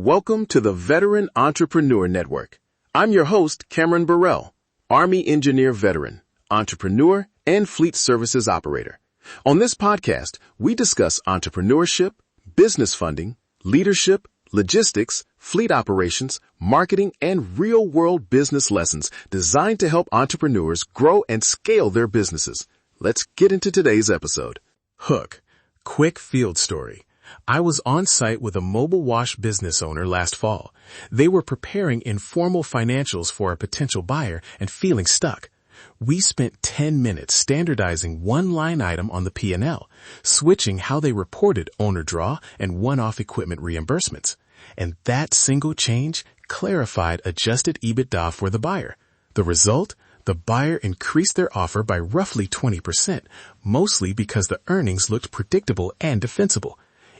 Welcome to the Veteran Entrepreneur Network. I'm your host, Cameron Burrell, Army engineer veteran, entrepreneur, and fleet services operator. On this podcast, we discuss entrepreneurship, business funding, leadership, logistics, fleet operations, marketing, and real-world business lessons designed to help entrepreneurs grow and scale their businesses. Let's get into today's episode. Hook. Quick field story. I was on site with a mobile wash business owner last fall. They were preparing informal financials for a potential buyer and feeling stuck. We spent 10 minutes standardizing one line item on the P&L, switching how they reported owner draw and one-off equipment reimbursements. And that single change clarified adjusted EBITDA for the buyer. The result? The buyer increased their offer by roughly 20%, mostly because the earnings looked predictable and defensible.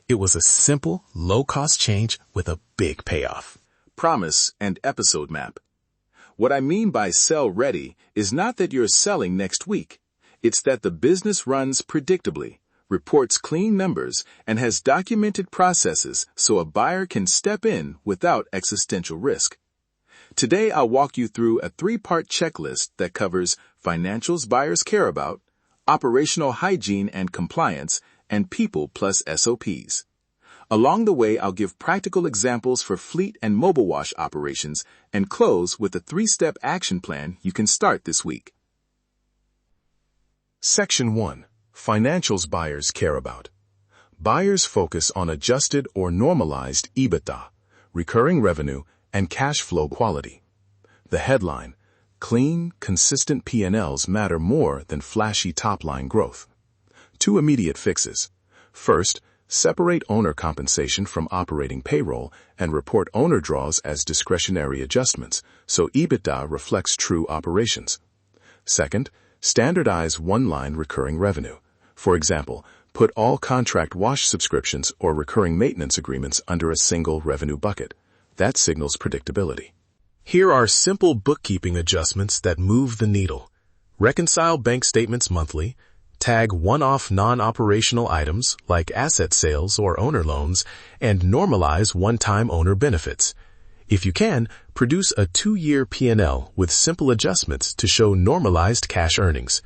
It was a simple, low-cost change with a big payoff. Promise and episode map. What I mean by sell ready is not that you're selling next week. It's that the business runs predictably, reports clean numbers, and has documented processes so a buyer can step in without existential risk. Today I'll walk you through a 3-part checklist that covers financials buyers care about, operational hygiene and compliance, and people plus SOPs. Along the way, I'll give practical examples for fleet and mobile wash operations and close with a 3-step action plan you can start this week. Section 1. Financials buyers care about. Buyers focus on adjusted or normalized EBITDA, recurring revenue, and cash flow quality. The headline: clean, consistent P&Ls matter more than flashy top-line growth. 2 immediate fixes. First, separate owner compensation from operating payroll and report owner draws as discretionary adjustments, so EBITDA reflects true operations. Second, standardize one-line recurring revenue. For example, put all contract wash subscriptions or recurring maintenance agreements under a single revenue bucket. That signals predictability. Here are simple bookkeeping adjustments that move the needle. Reconcile bank statements monthly. Tag one-off non-operational items like asset sales or owner loans, and normalize one-time owner benefits. If you can, produce a 2-year P&L with simple adjustments to show normalized cash earnings.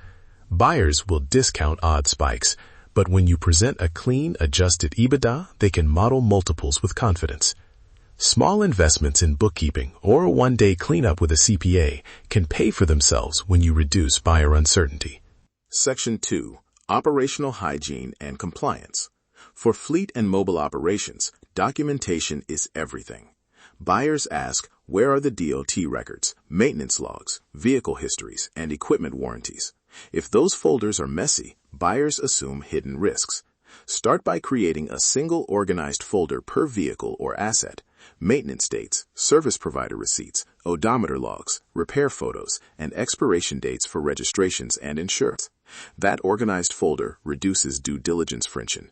Buyers will discount odd spikes, but when you present a clean, adjusted EBITDA, they can model multiples with confidence. Small investments in bookkeeping or a 1-day cleanup with a CPA can pay for themselves when you reduce buyer uncertainty. Section 2. Operational hygiene and compliance. For fleet and mobile operations, documentation is everything. Buyers ask, where are the DOT records, maintenance logs, vehicle histories, and equipment warranties? If those folders are messy, buyers assume hidden risks. Start by creating a single organized folder per vehicle or asset: maintenance dates, service provider receipts, odometer logs, repair photos, and expiration dates for registrations and insurance. That organized folder reduces due diligence friction.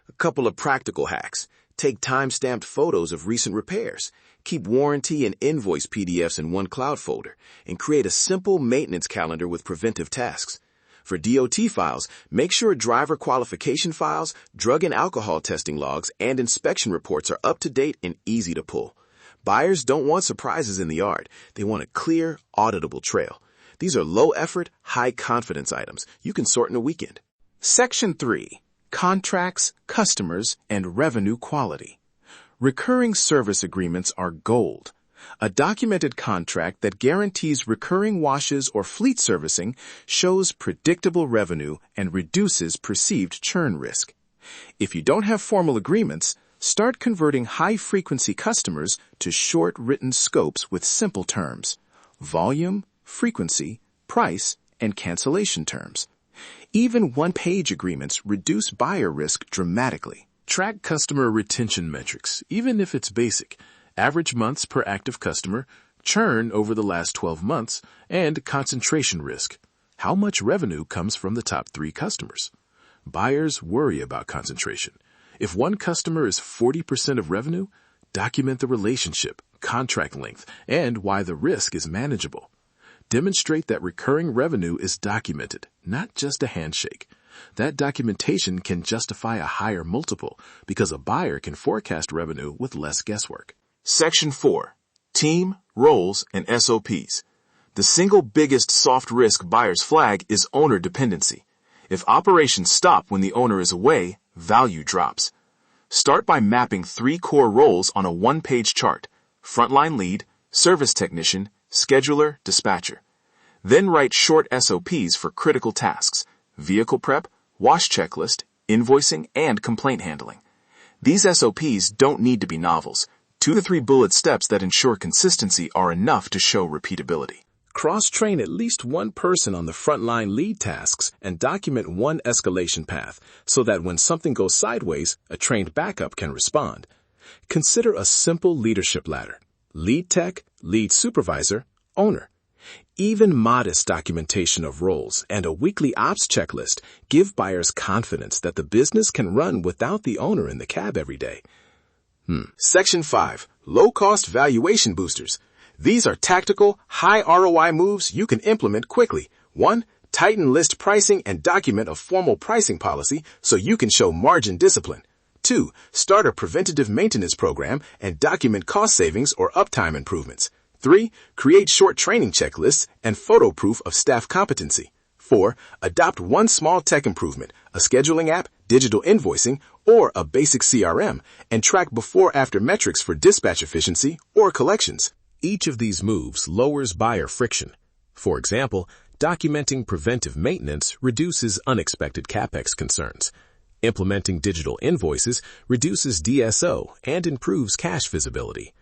A couple of practical hacks. Take time-stamped photos of recent repairs. Keep warranty and invoice PDFs in one cloud folder, and create a simple maintenance calendar with preventive tasks. For DOT files, make sure driver qualification files, drug and alcohol testing logs, and inspection reports are up to date and easy to pull. Buyers don't want surprises in the yard. They want a clear, auditable trail. These are low-effort, high-confidence items you can sort in a weekend. Section 3. Contracts, customers, and revenue quality. Recurring service agreements are gold. A documented contract that guarantees recurring washes or fleet servicing shows predictable revenue and reduces perceived churn risk. If you don't have formal agreements, start converting high-frequency customers to short written scopes with simple terms: volume, frequency, price, and cancellation terms. Even one-page agreements reduce buyer risk dramatically. Track customer retention metrics, even if it's basic: average months per active customer, churn over the last 12 months, and concentration risk. How much revenue comes from the top 3 customers? Buyers worry about concentration. If one customer is 40% of revenue, document the relationship, contract length, and why the risk is manageable. Demonstrate that recurring revenue is documented, not just a handshake. That documentation can justify a higher multiple because a buyer can forecast revenue with less guesswork. Section 4. Team, Roles, and SOPs. The single biggest soft risk buyers flag is owner dependency. If operations stop when the owner is away, value drops. Start by mapping 3 core roles on a one-page chart: frontline lead, service technician, scheduler, dispatcher. Then write short SOPs for critical tasks: vehicle prep, wash checklist, invoicing, and complaint handling. These SOPs don't need to be novels. 2 to 3 bullet steps that ensure consistency are enough to show repeatability. Cross-train at least one person on the frontline lead tasks and document one escalation path so that when something goes sideways, a trained backup can respond. Consider a simple leadership ladder: lead tech, lead supervisor, owner. Even modest documentation of roles and a weekly ops checklist give buyers confidence that the business can run without the owner in the cab every day. Section 5. Low-cost valuation boosters. These are tactical, high ROI moves you can implement quickly. 1. Tighten list pricing and document a formal pricing policy so you can show margin discipline. 2. Start a preventative maintenance program and document cost savings or uptime improvements. 3. Create short training checklists and photo proof of staff competency. 4. Adopt one small tech improvement, a scheduling app, digital invoicing, or a basic CRM, and track before-after metrics for dispatch efficiency or collections. Each of these moves lowers buyer friction. For example, documenting preventive maintenance reduces unexpected CapEx concerns. Implementing digital invoices reduces DSO and improves cash visibility.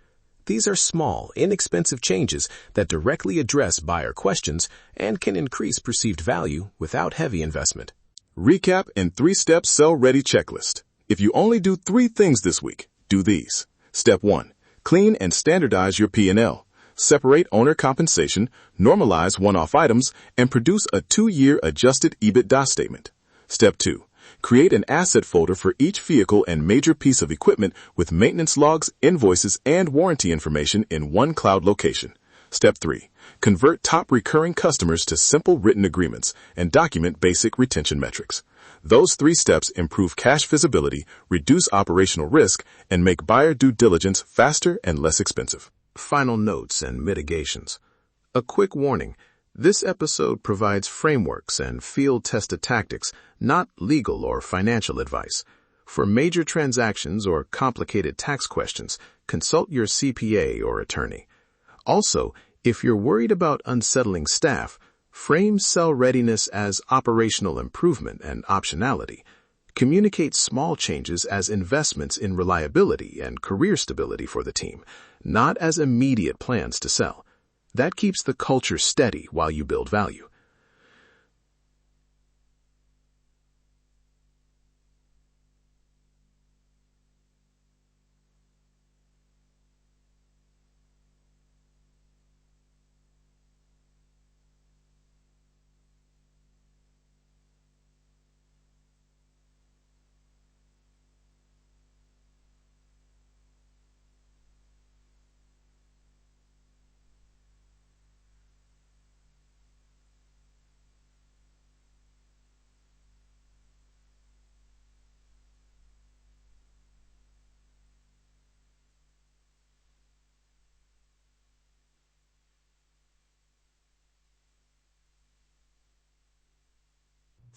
These are small, inexpensive changes that directly address buyer questions and can increase perceived value without heavy investment. Recap and 3-step sell-ready checklist. If you only do 3 things this week, do these. Step 1. Clean and standardize your P&L. Separate owner compensation, normalize one-off items, and produce a 2-year adjusted EBITDA statement. Step 2. Create an asset folder for each vehicle and major piece of equipment with maintenance logs, invoices, and warranty information in one cloud location. Step 3. Convert top recurring customers to simple written agreements and document basic retention metrics. Those 3 steps improve cash visibility, reduce operational risk, and make buyer due diligence faster and less expensive. Final notes and mitigations. A quick warning: this episode provides frameworks and field-tested tactics, not legal or financial advice. For major transactions or complicated tax questions, consult your CPA or attorney. Also, if you're worried about unsettling staff, frame cell readiness as operational improvement and optionality. Communicate small changes as investments in reliability and career stability for the team, not as immediate plans to sell. That keeps the culture steady while you build value.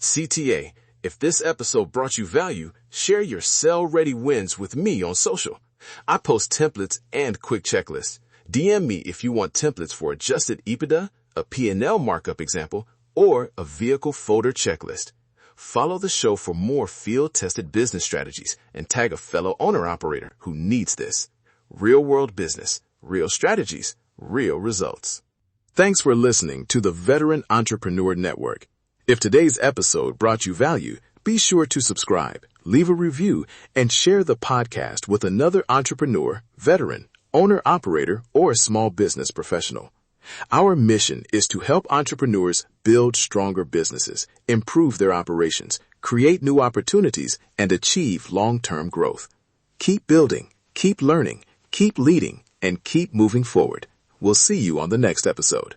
CTA, if this episode brought you value, share your sell-ready wins with me on social. I post templates and quick checklists. DM me if you want templates for adjusted EBITDA, a P&L markup example, or a vehicle folder checklist. Follow the show for more field-tested business strategies and tag a fellow owner-operator who needs this. Real-world business, real strategies, real results. Thanks for listening to the Veteran Entrepreneur Network. If today's episode brought you value, be sure to subscribe, leave a review, and share the podcast with another entrepreneur, veteran, owner-operator, or small business professional. Our mission is to help entrepreneurs build stronger businesses, improve their operations, create new opportunities, and achieve long-term growth. Keep building, keep learning, keep leading, and keep moving forward. We'll see you on the next episode.